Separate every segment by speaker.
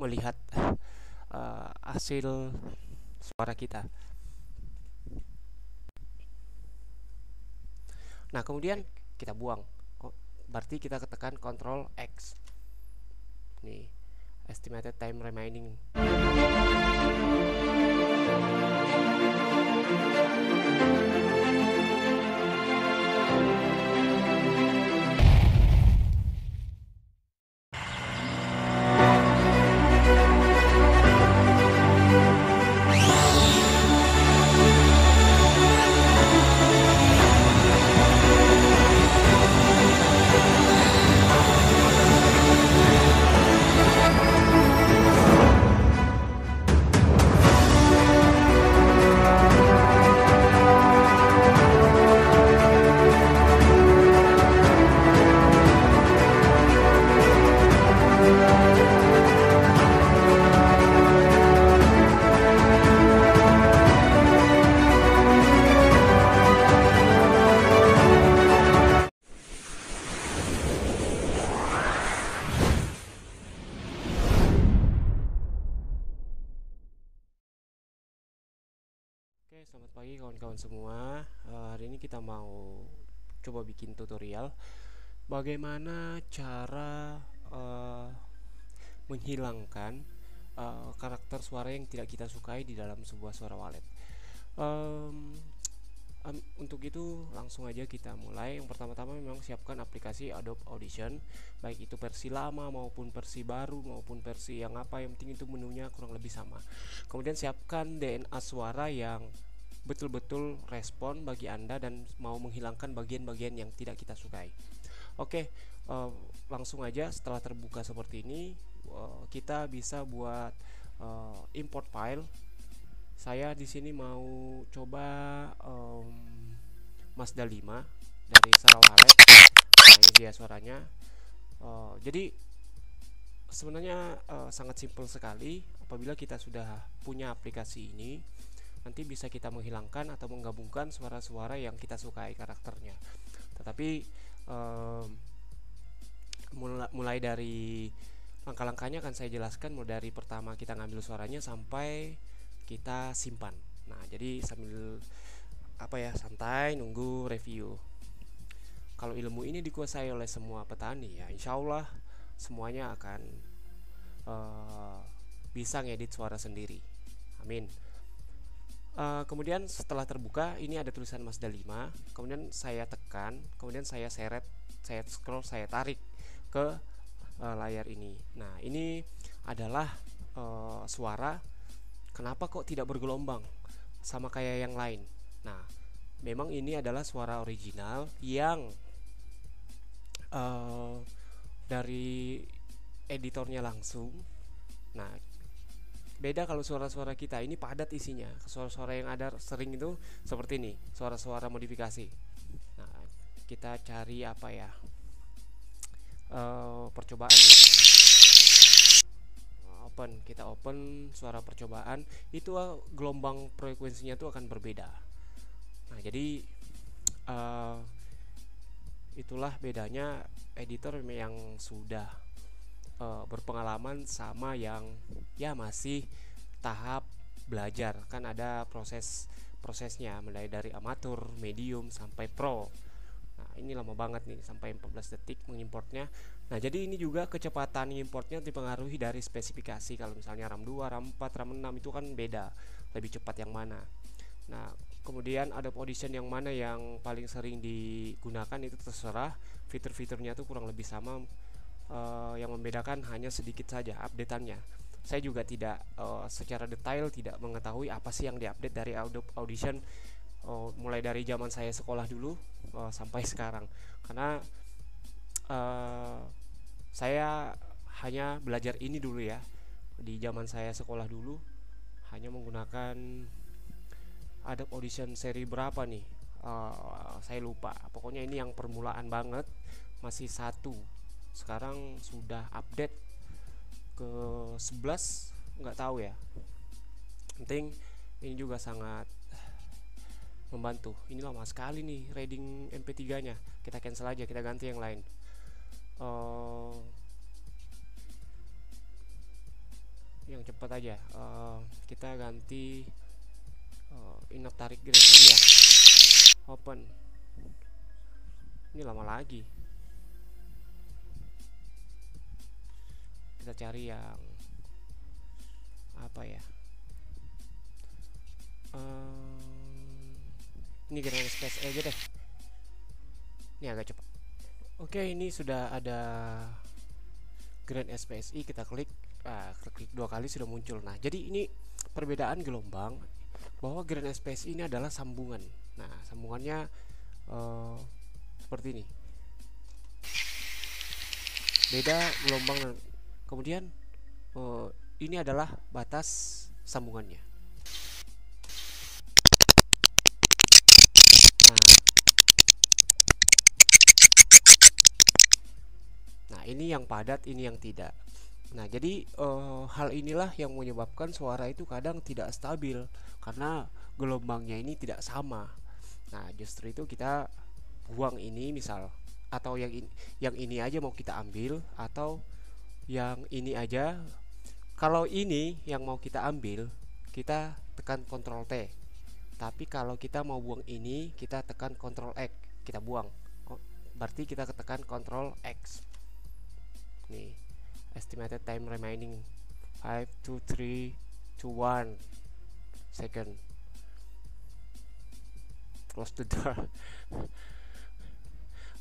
Speaker 1: melihat hasil suara kita. Nah, kemudian kita buang. Berarti kita ketekan Ctrl X. Nih, estimated time remaining. Oke, selamat pagi kawan-kawan semua. Hari ini kita mau coba bikin tutorial bagaimana cara menghilangkan karakter suara yang tidak kita sukai di dalam sebuah suara wallet. Untuk itu langsung aja kita mulai. Yang pertama-tama memang siapkan aplikasi Adobe Audition, baik itu versi lama maupun versi baru maupun versi yang apa, yang penting itu menunya kurang lebih sama. Kemudian siapkan DNA suara yang betul-betul respon bagi Anda dan mau menghilangkan bagian-bagian yang tidak kita sukai. Oke, langsung aja. Setelah terbuka seperti ini, kita bisa buat import file. Saya di sini mau coba Mazda 5 dari Sarawak Wallet. Nah, ini dia suaranya. Jadi sebenarnya sangat simpel sekali. Apabila kita sudah punya aplikasi ini, nanti bisa kita menghilangkan atau menggabungkan suara-suara yang kita sukai karakternya. Tetapi mulai dari langkah-langkahnya akan saya jelaskan, mulai dari pertama kita ngambil suaranya sampai kita simpan. Nah, jadi sambil santai nunggu review. Kalau ilmu ini dikuasai oleh semua petani, ya insya Allah semuanya akan bisa ngedit suara sendiri. Amin. Kemudian setelah terbuka, ini ada tulisan Mazda 5. Kemudian saya tekan, kemudian saya seret, saya scroll, saya tarik ke layar ini. Nah, ini adalah suara. Kenapa kok tidak bergelombang sama kayak yang lain? Nah, memang ini adalah suara original yang dari editornya langsung. Nah, beda kalau suara-suara kita ini padat isinya. Suara-suara yang ada sering itu seperti ini, suara-suara modifikasi. Nah, kita cari percobaan nih. Kita open suara percobaan, itu gelombang frekuensinya tuh akan berbeda. Nah, jadi itulah bedanya editor yang sudah berpengalaman sama yang ya masih tahap belajar. Kan ada prosesnya mulai dari amatur, medium sampai pro. Nah, ini lama banget nih, sampai 14 detik mengimportnya. Nah, jadi ini juga kecepatan importnya dipengaruhi dari spesifikasi. Kalau misalnya RAM 2, RAM 4, RAM 6 itu kan beda, lebih cepat yang mana. Nah, kemudian Adobe Audition yang mana yang paling sering digunakan itu terserah. Fitur-fiturnya tuh kurang lebih sama. Yang membedakan hanya sedikit saja updateannya. Saya juga tidak secara detail tidak mengetahui apa sih yang diupdate dari Adobe Audition mulai dari zaman saya sekolah dulu sampai sekarang, karena saya hanya belajar ini dulu ya. Di zaman saya sekolah dulu hanya menggunakan Adobe Audition seri berapa nih, saya lupa. Pokoknya ini yang permulaan banget, masih satu. Sekarang sudah update ke 11, nggak tahu ya. Penting ini juga sangat membantu. Ini lama sekali nih reading MP3 nya. Kita cancel aja, kita ganti yang lain. yang cepat aja. Kita ganti inap tarik garis media, open. Ini lama lagi. Kita cari yang apa ya? Ini Grand Space aja deh. Ini agak cepat. Oke, ini sudah ada Grand SPSI. Kita klik, klik 2 kali sudah muncul. Nah, jadi ini perbedaan gelombang, bahwa Grand SPSI ini adalah sambungan. Nah, sambungannya seperti ini. Beda gelombang. Kemudian ini adalah batas sambungannya. Nah, ini yang padat, ini yang tidak. Nah, jadi hal inilah yang menyebabkan suara itu kadang tidak stabil karena gelombangnya ini tidak sama. Nah, justru itu kita buang ini misal, atau yang ini aja mau kita ambil, atau yang ini aja. Kalau ini yang mau kita ambil, kita tekan Ctrl T. Tapi kalau kita mau buang ini, kita tekan Ctrl X, kita buang. Berarti kita tekan Ctrl X. Nih, estimated time remaining 5 to 3 to 1 second. Close the door.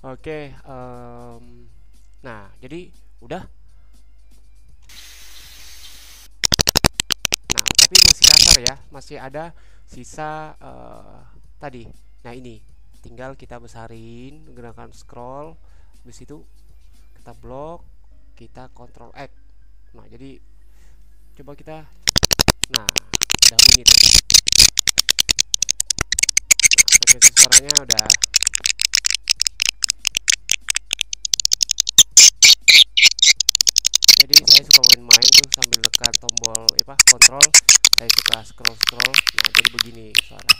Speaker 1: Oke, nah jadi udah. Nah, tapi masih kasar ya, masih ada sisa tadi. Nah, ini tinggal kita besarin menggunakan scroll. Habis itu kita blok, kita Ctrl X. Nah, jadi coba kita, nah udah bunyi tuh. Nah, frekuensi suaranya udah. Jadi saya suka main-main tuh sambil tekan tombol kontrol. Saya suka scroll. Nah, jadi begini suara.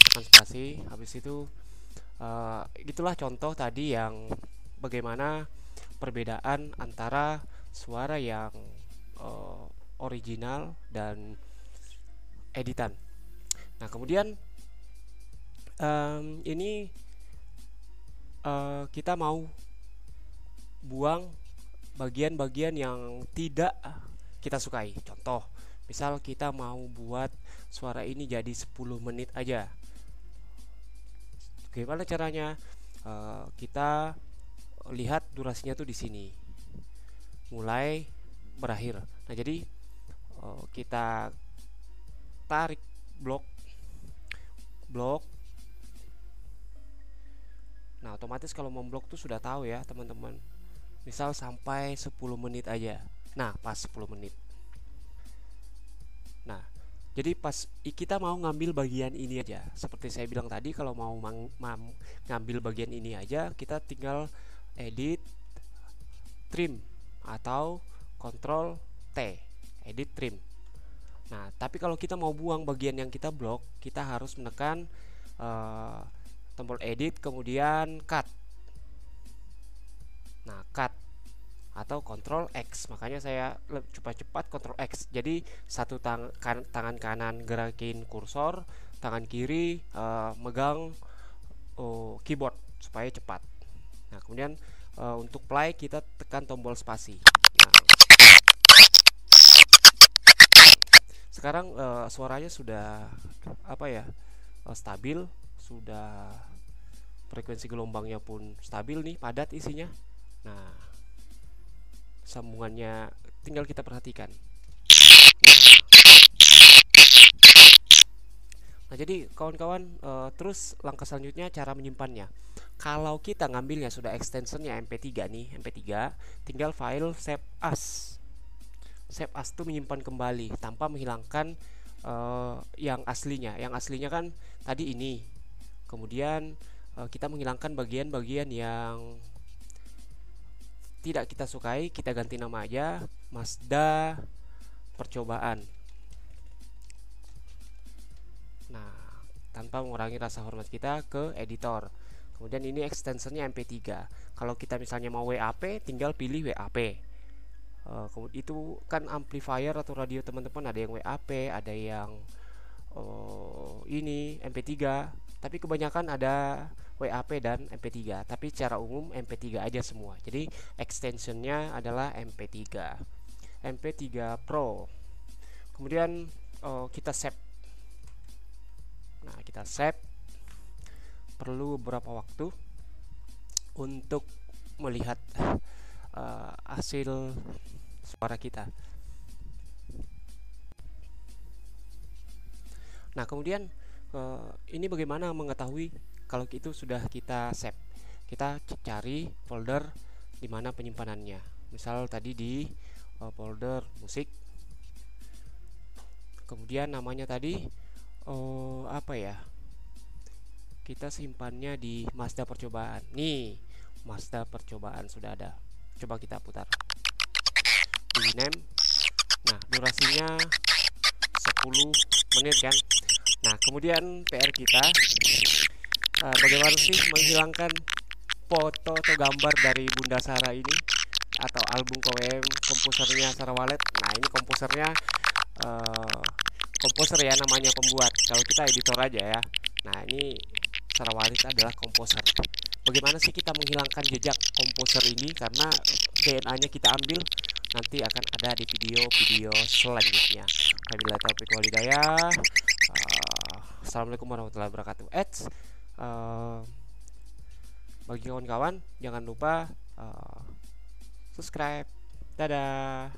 Speaker 1: Tekan spasi, habis itu gitulah contoh tadi yang bagaimana perbedaan antara suara yang original dan editan. Nah, kemudian ini kita mau buang bagian-bagian yang tidak kita sukai. Contoh, misal kita mau buat suara ini jadi 10 menit aja. Gimana caranya? Kita lihat durasinya tuh di sini, mulai berakhir. Nah, jadi kita tarik blok. Nah, otomatis kalau memblok tuh sudah tahu ya teman-teman. Misal sampai 10 menit aja. Nah, pas 10 menit. Nah, jadi pas kita mau ngambil bagian ini aja, seperti saya bilang tadi, kalau mau ngambil bagian ini aja, kita tinggal edit, trim, atau Ctrl T, edit, trim. Nah, tapi kalau kita mau buang bagian yang kita blok, kita harus menekan tombol edit, kemudian cut. Nah, cut atau Ctrl X. Makanya saya cepat-cepat Ctrl X. Jadi satu tangan kanan gerakin kursor, tangan kiri megang keyboard supaya cepat. Nah, kemudian untuk play kita tekan tombol spasi. Nah, sekarang suaranya sudah stabil, sudah frekuensi gelombangnya pun stabil nih, padat isinya. Nah, sambungannya tinggal kita perhatikan. Nah, jadi kawan-kawan, terus langkah selanjutnya cara menyimpannya. Kalau kita ngambilnya sudah extensionnya MP3 nih, MP3, tinggal file save as. Save as itu menyimpan kembali tanpa menghilangkan yang aslinya. Yang aslinya kan tadi ini. Kemudian kita menghilangkan bagian-bagian yang tidak kita sukai, kita ganti nama aja, Mazda percobaan. Nah, tanpa mengurangi rasa hormat kita ke editor. Kemudian ini extensionnya MP3. Kalau kita misalnya mau WAP, tinggal pilih WAP. Itu kan amplifier atau radio teman-teman, ada yang WAP, ada yang ini MP3, tapi kebanyakan ada WAP dan MP3, tapi secara umum MP3 aja semua. Jadi extensionnya adalah MP3 Pro. Kemudian kita save. Nah, kita save, perlu beberapa waktu untuk melihat hasil suara kita. Nah, kemudian ini bagaimana mengetahui kalau itu sudah kita save? Kita cari folder di mana penyimpanannya. Misal tadi di folder musik. Kemudian namanya tadi apa ya? Kita simpannya di Mazda percobaan. Nih, Mazda percobaan sudah ada. Coba kita putar. Di name. Nah, durasinya 10 menit kan. Nah, kemudian PR kita bagaimana sih menghilangkan foto atau gambar dari Bunda Sara ini atau album KWM komposernya Sara Walet. Nah, ini komposernya komposer ya, namanya pembuat. Kalau kita editor aja ya. Nah, ini Sara Walet adalah komposer. Bagaimana sih kita menghilangkan jejak komposer ini, karena DNA-nya kita ambil, nanti akan ada di video-video selanjutnya. Wabillahi taufiq wal hidayah. Assalamualaikum warahmatullahi wabarakatuh. Bagi kawan-kawan jangan lupa subscribe. Dadah.